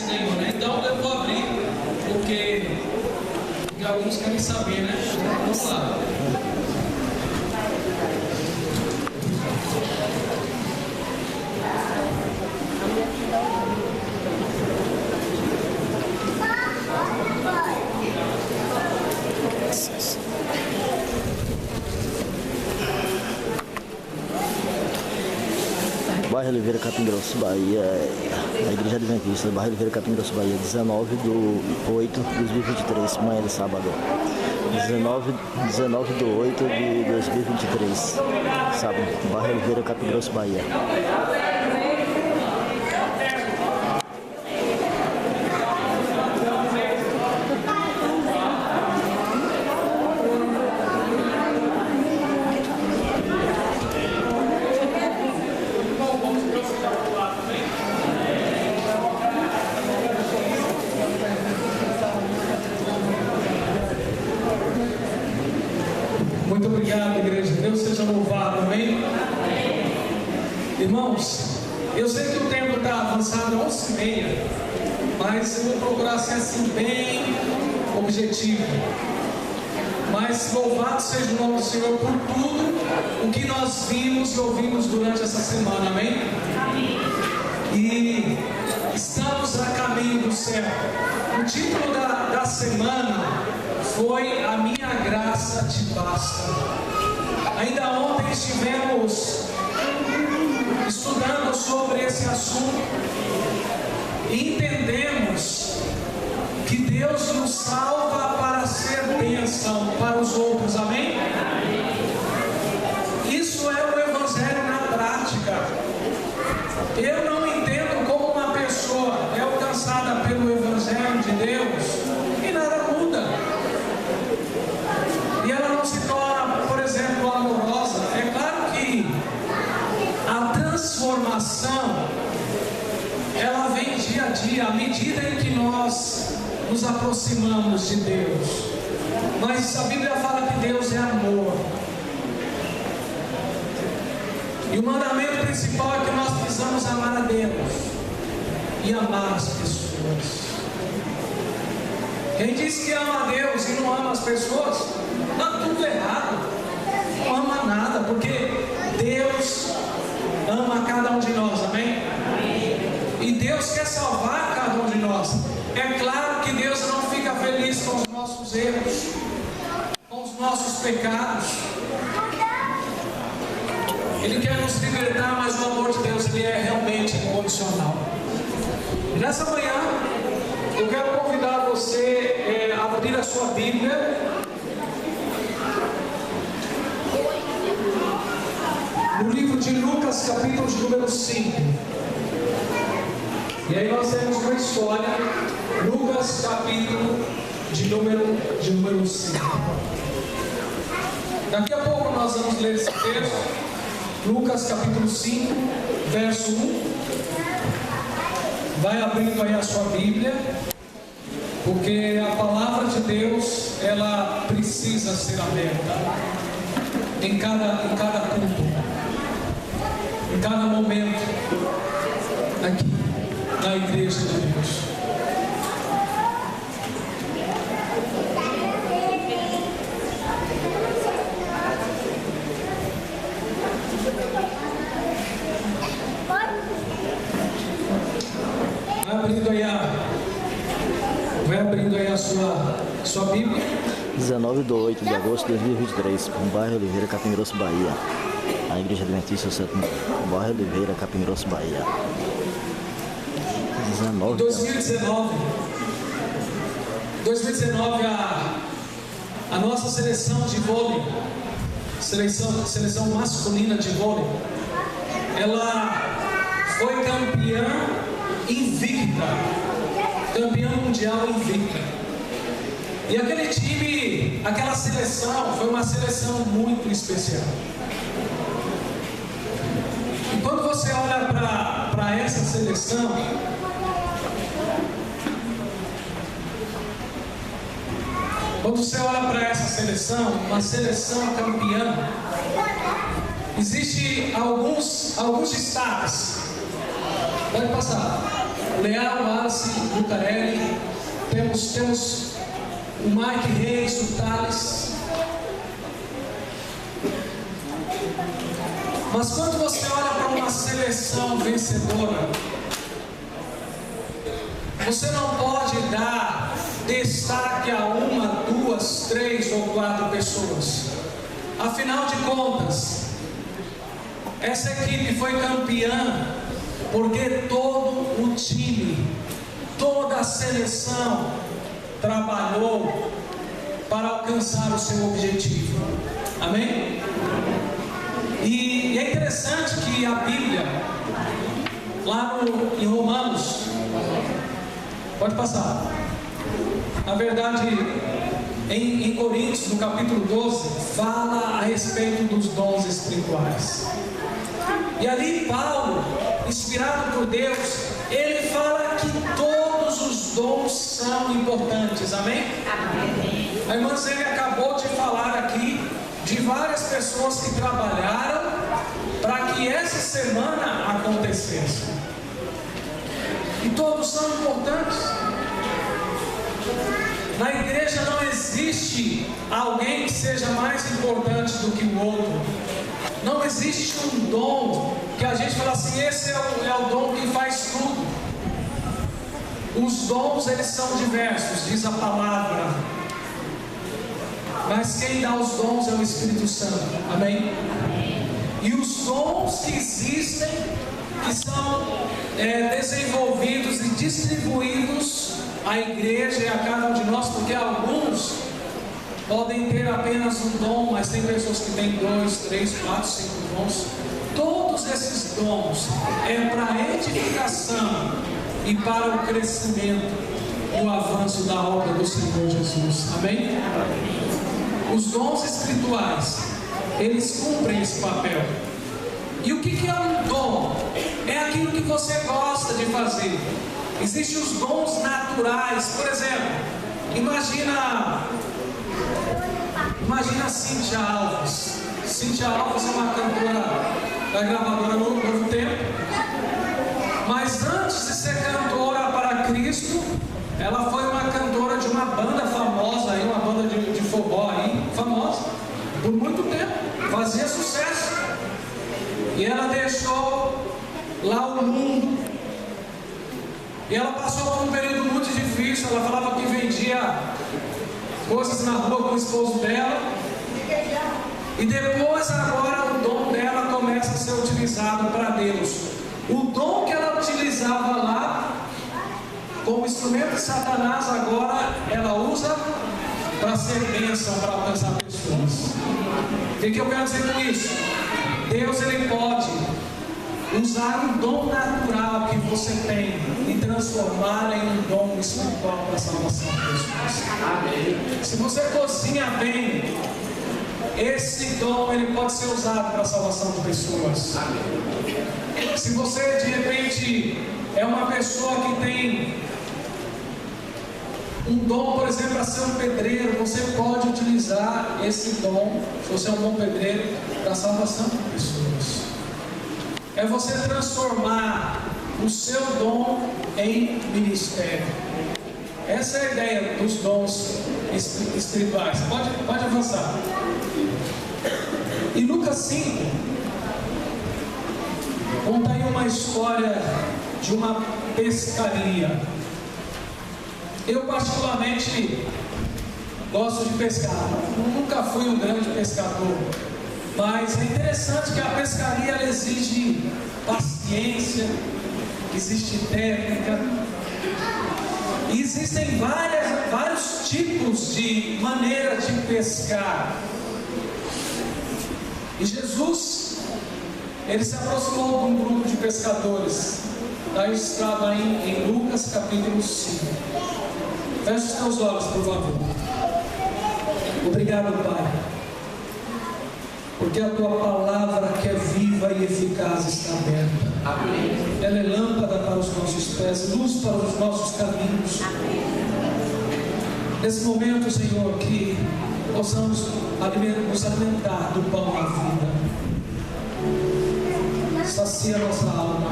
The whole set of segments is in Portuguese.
cinema, né? Então eu vou abrir, porque alguns querem saber, né? Vamos lá. Bairro Oliveira, Capim Grosso, Bahia, a Igreja Adventista, Bairro Oliveira, Capim Grosso, Bahia, 19/8/2023, manhã de sábado. 19/8/2023, sábado, Bairro Oliveira, Capim Grosso, Bahia. Muito obrigado, igreja. Deus seja louvado, amém? Irmãos, eu sei que o tempo está avançado 11h30, mas eu vou procurar ser assim bem objetivo. Mas louvado seja o nome do Senhor por tudo o que nós vimos e ouvimos durante essa semana, amém? E estamos a caminho do céu. O título da semana foi A Minha Graça Te Basta. Ainda ontem estivemos estudando sobre esse assunto e entendemos que Deus nos salva para ser bênção para os outros, amém? Isso é o Evangelho na prática. Eu não entendo como uma pessoa é alcançada pelo Evangelho de Deus e nada muda. E ela não se torna, por exemplo, amorosa. É claro que a transformação, ela vem dia a dia, à medida em que nós nos aproximamos de Deus. Mas a Bíblia fala que Deus é amor. E o mandamento principal é que nós precisamos amar a Deus e amar as pessoas. Quem diz que ama a Deus e não ama as pessoas, está tudo errado. Não ama nada, porque Deus ama cada um de nós, amém? E Deus quer salvar cada um de nós. É claro que Deus não fica feliz com os nossos erros, com os nossos pecados. Ele quer nos libertar, mas o amor de Deus, ele é realmente incondicional. E nessa manhã, eu quero convidar você a abrir a sua Bíblia no livro de Lucas, capítulo de número 5. E aí nós temos uma história, Lucas, capítulo de número 5. Daqui a pouco nós vamos ler esse texto. Lucas capítulo 5, verso 1. Vai abrindo aí a sua Bíblia, porque a palavra de Deus, ela precisa ser aberta em cada culto, em cada momento, aqui na igreja de Deus. Vai abrindo aí a sua Bíblia. 19/8/2023, Bairro Oliveira, Capim Grosso, Bahia. A Igreja Adventista, Bairro Oliveira, Capim Grosso, Bahia. 2019 a nossa seleção de vôlei, seleção masculina de vôlei, ela foi campeã invicta, campeã mundial invicta. E aquele time, aquela seleção, foi uma seleção muito especial. E quando você olha para essa seleção, uma seleção campeã, existe alguns destaques. Pode passar. Leal, Wallace, Lucarelli, temos o Mike Reis, o Thales. Mas quando você olha para uma seleção vencedora, você não pode dar destaque a uma, duas, três ou quatro pessoas. Afinal de contas, essa equipe foi campeã porque todo o time, toda a seleção trabalhou para alcançar o seu objetivo. Amém? E é interessante que a Bíblia, lá em Romanos, pode passar. Na verdade, em Coríntios, no capítulo 12, fala a respeito dos dons espirituais. E ali Paulo, inspirado por Deus, ele fala que todos os dons são importantes. Amém? A irmã Zélia acabou de falar aqui de várias pessoas que trabalharam para que essa semana acontecesse. E todos são importantes. Na igreja não existe alguém que seja mais importante do que o outro. Não existe um dom que a gente fala assim, esse é o dom que faz tudo. Os dons, eles são diversos, diz a palavra. Mas quem dá os dons é o Espírito Santo. Amém? E os dons que existem, que são desenvolvidos e distribuídos à igreja e a cada um de nós, porque alguns podem ter apenas um dom, mas tem pessoas que têm 2, 3, 4, 5 dons. Todos esses dons é para a edificação e para o crescimento e o avanço da obra do Senhor Jesus. Amém? Os dons espirituais, eles cumprem esse papel. E o que é um dom? É aquilo que você gosta de fazer. Existem os dons naturais. Por exemplo, imagina Cíntia Alves. Cíntia Alves é uma cantora da gravadora Novo Tempo. Mas antes de ser cantora para Cristo, ela foi uma cantora de uma banda famosa, uma banda de forró famosa, por muito tempo, fazia sucesso. E ela deixou lá o mundo. E ela passou por um período muito difícil. Ela falava que vendia coisas na rua com o esposo dela. E depois, agora, o dom dela começa a ser utilizado para Deus. O dom que ela utilizava lá, como instrumento de Satanás, agora ela usa para ser bênção, para alcançar pessoas. O que eu quero dizer com isso? Deus, ele pode usar um dom natural que você tem e transformar em um dom espiritual para a salvação de pessoas. Amém. Se você cozinha bem, esse dom ele pode ser usado para a salvação de pessoas. Amém. Se você de repente é uma pessoa que tem um dom, por exemplo, para ser um pedreiro, você pode utilizar esse dom, se você é um bom pedreiro, para a salvação de pessoas. É você transformar o seu dom em ministério. Essa é a ideia dos dons espirituais. Pode avançar. Em Lucas 5, conta aí uma história de uma pescaria. Eu particularmente gosto de pescar. Nunca fui um grande pescador, mas é interessante que a pescaria ela exige paciência, existe técnica, e existem vários tipos de maneira de pescar. E Jesus, ele se aproximou de um grupo de pescadores. Está registrado aí em Lucas capítulo 5. Feche os teus olhos, por favor. Obrigado, Pai, porque a tua palavra que é viva e eficaz está aberta. Amém. Ela é lâmpada para os nossos pés, luz para os nossos caminhos. Amém. Nesse momento, Senhor, que possamos nos alimentar do pão da vida. Sacia nossa alma.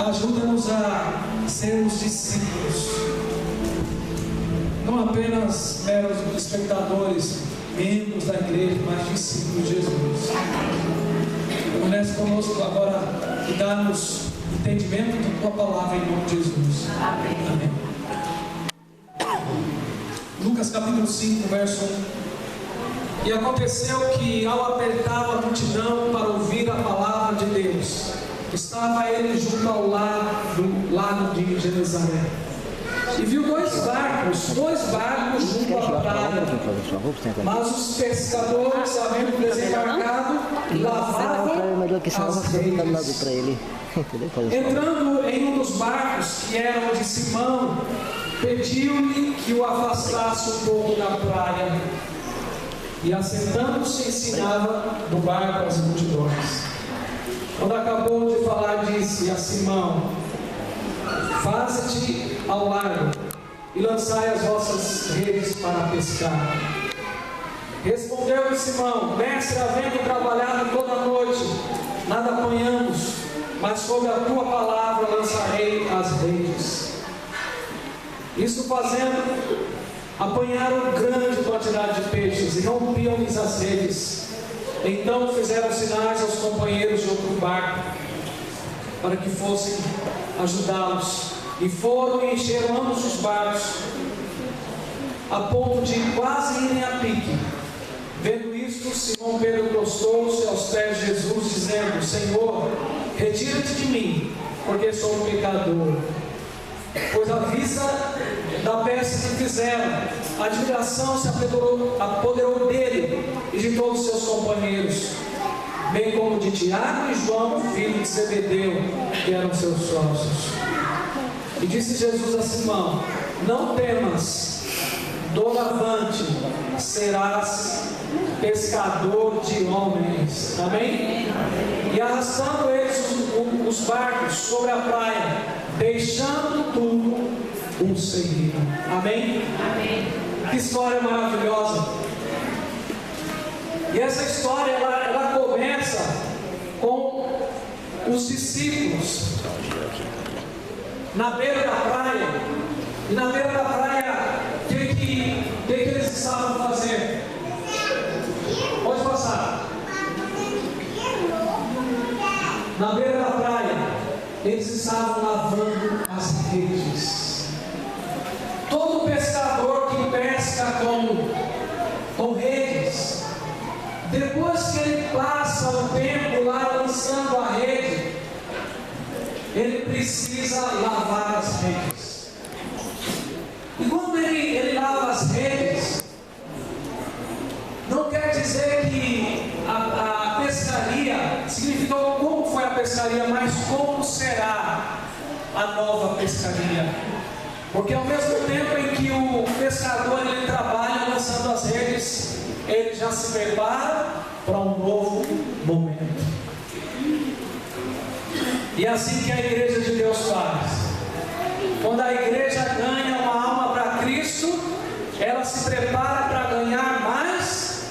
ajuda-nos a sermos discípulos, não apenas meros espectadores, membros da igreja, mas discípulos de Jesus. Permanece conosco agora e dá-nos entendimento da tua palavra em nome de Jesus. Amém. Lucas capítulo 5, verso 1. E aconteceu que, ao apertar a multidão para ouvir a palavra de Deus, estava ele junto ao lago de Genezaré. E viu dois barcos junto à praia. Mas os pescadores, havendo desembarcado, lavavam as redes. Entrando em um dos barcos, que era o de Simão, pediu-lhe que o afastasse um pouco da praia. E assentando-se, ensinava do barco as multidões. Quando acabou de falar, disse a Simão: faze-te ao largo e lançai as vossas redes para pescar. Respondeu-lhe Simão: mestre, havendo trabalhado toda a noite, nada apanhamos, mas sobre a tua palavra lançarei as redes. Isso fazendo, apanharam grande quantidade de peixes e rompiam-lhes as redes. Então fizeram sinais aos companheiros de outro barco para que fossem ajudá-los, e foram e encheram ambos os barcos a ponto de quase irem a pique. Vendo isto, Simão Pedro prostou-se aos pés de Jesus, dizendo: Senhor, retira-te de mim, porque sou um pecador. Pois à vista da peça que fizeram, a admiração se apoderou dele e de todos os seus companheiros, bem como de Tiago e João, filho de Zebedeu, que eram seus sócios. E disse Jesus a Simão: não temas, doravante serás pescador de homens. Amém? E arrastando eles os barcos sobre a praia, deixando tudo, o seguiram. Amém? Amém? Que história maravilhosa! E essa história ela começa com os discípulos na beira da praia. E na beira da praia, o que eles estavam fazendo? Pode passar. Na beira da praia, eles estavam lavando as redes. Todo pescador que pesca com redes, depois que ele passa o tempo lá lançando a rede, ele precisa lavar as redes. E quando ele lava as redes, não quer dizer que a pescaria significou como foi a pescaria, mas como será a nova pescaria. Porque ao mesmo tempo em que o pescador ele trabalha lançando as redes, ele já se prepara para um novo momento. E é assim que a igreja de Deus faz. Quando a igreja ganha uma alma para Cristo, ela se prepara para ganhar mais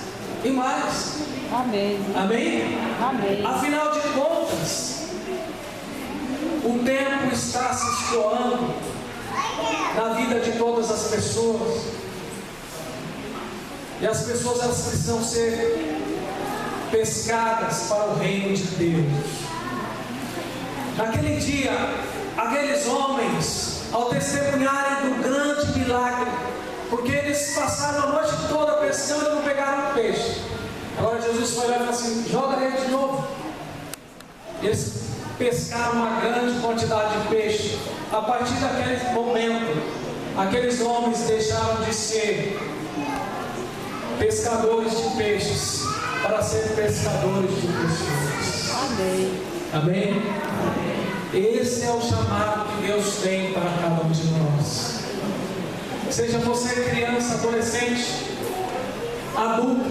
e mais. Amém. Amém? Amém. Afinal de contas, o tempo está se escoando na vida de todas as pessoas. E as pessoas elas precisam ser pescadas para o reino de Deus. Naquele dia, aqueles homens, ao testemunharem do grande milagre, porque eles passaram a noite toda pescando e não pegaram peixe. Agora Jesus foi lá e falou assim: joga a rede de novo. Eles pescaram uma grande quantidade de peixe. A partir daquele momento, aqueles homens deixaram de ser pescadores de peixes para ser pescadores de pessoas. Amém. Amém? Esse é o chamado que Deus tem para cada um de nós. Seja você criança, adolescente, adulto,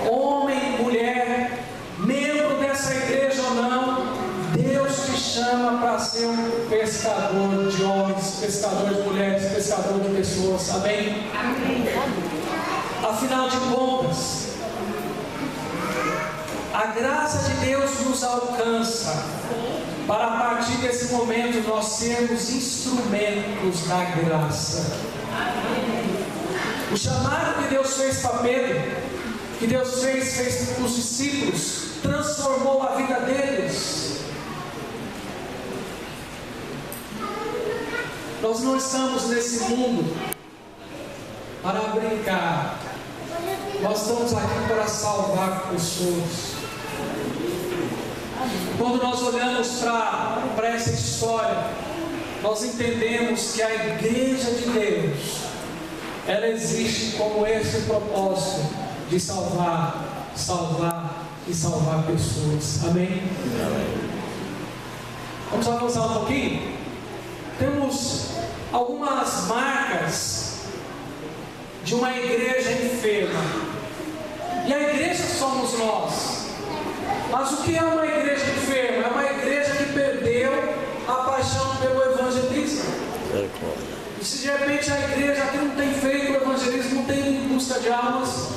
homem, mulher, membro dessa igreja ou não, Deus te chama para ser um pescador de homens, pescador de mulheres, pescador de pessoas. Amém? Amém. Afinal de contas, a graça de Deus nos alcança para a partir desse momento nós sermos instrumentos da graça. O chamado que Deus fez para Pedro, que Deus fez para os discípulos, transformou a vida deles. Nós não estamos nesse mundo para brincar, nós estamos aqui para salvar pessoas. Quando nós olhamos para essa história, nós entendemos que a igreja de Deus, ela existe como esse propósito de salvar e salvar pessoas. Amém? Vamos avançar um pouquinho? Temos algumas marcas de uma igreja enferma. E a igreja somos nós. Mas o que é uma igreja enferma? É uma igreja que perdeu a paixão pelo evangelismo. E se de repente a igreja que não tem feito o evangelismo, não tem em busca de almas,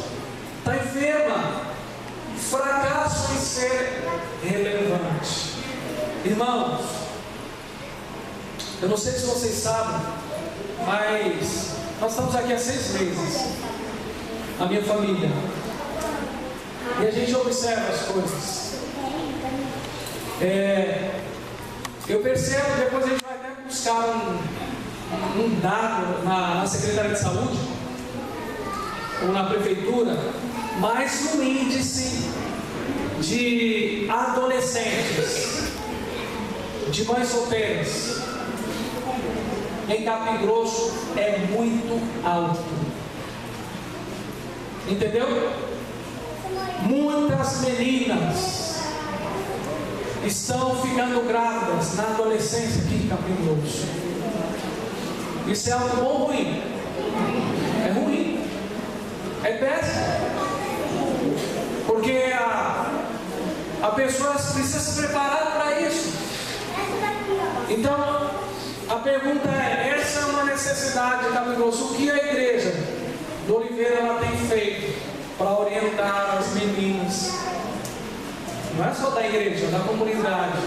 está enferma, fracasso em ser relevante. Irmãos, eu não sei se vocês sabem, mas nós estamos aqui há 6 meses, a minha família, e a gente observa as coisas. Eu percebo, depois a gente vai até buscar um dado na Secretaria de Saúde ou na Prefeitura, mas um índice de adolescentes, de mães solteiras em Capim Grosso é muito alto. Entendeu? Muitas meninas estão ficando grávidas na adolescência aqui em Capim Grosso. Isso é algo bom ou ruim? É ruim. É péssimo. Porque a pessoa precisa se preparar para isso. Então, a pergunta é, essa é uma necessidade de Capim Grosso. O que a igreja do Oliveira ela tem feito para orientar as meninas? Não é só da igreja, da comunidade,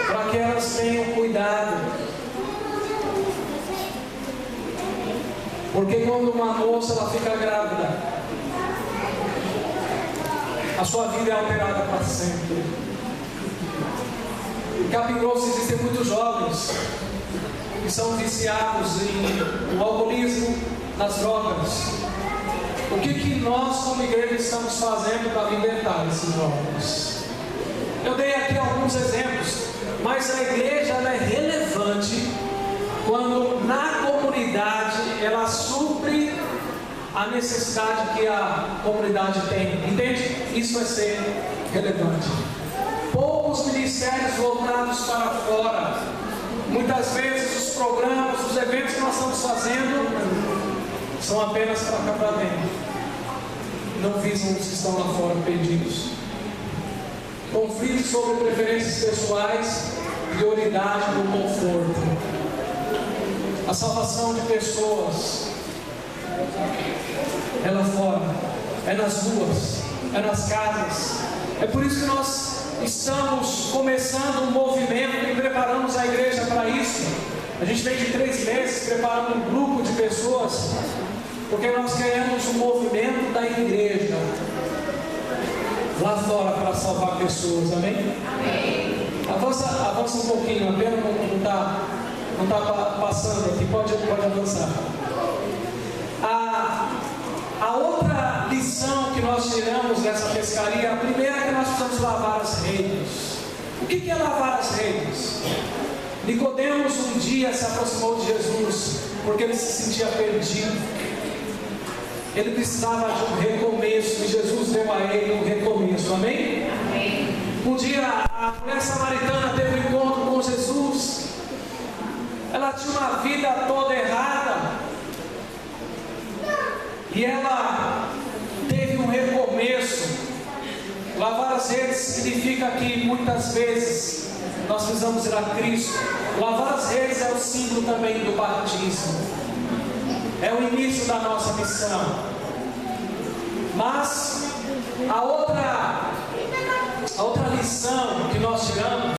para que elas tenham cuidado. Porque quando uma moça ela fica grávida, a sua vida é alterada para sempre. Em Capim Grosso existem muitos jovens que são viciados no alcoolismo, nas drogas. O que nós como igreja estamos fazendo para libertar esses jovens? Eu dei aqui alguns exemplos, mas a igreja ela é relevante quando na comunidade ela supre a necessidade que a comunidade tem. Entende? Isso é ser relevante. Poucos ministérios voltados para fora. Muitas vezes os programas, os eventos que nós estamos fazendo são apenas para cá para dentro. Não visam os que estão lá fora perdidos. Conflitos sobre preferências pessoais, prioridade no conforto. A salvação de pessoas é lá fora, é nas ruas, é nas casas. É por isso que nós estamos começando um movimento e preparamos a igreja para isso. A gente vem de 3 meses preparando um grupo de pessoas, porque nós queremos um movimento da igreja lá fora para salvar pessoas. Amém? Amém. Avança um pouquinho, a pena não está passando aqui, pode avançar. A outra lição que nós tiramos dessa pescaria, a primeira é que nós precisamos lavar as redes. O que é lavar as redes? Nicodemos um dia se aproximou de Jesus, porque ele se sentia perdido. Ele precisava de um recomeço, e Jesus deu a ele um recomeço. Amém? Amém. Um dia a mulher samaritana teve um encontro com Jesus. Ela tinha uma vida toda errada, e ela teve um recomeço. Lavar as redes significa que muitas vezes nós precisamos ir a Cristo. Lavar as redes é o símbolo também do batismo, é o início da nossa missão. Mas a outra lição que nós te ama.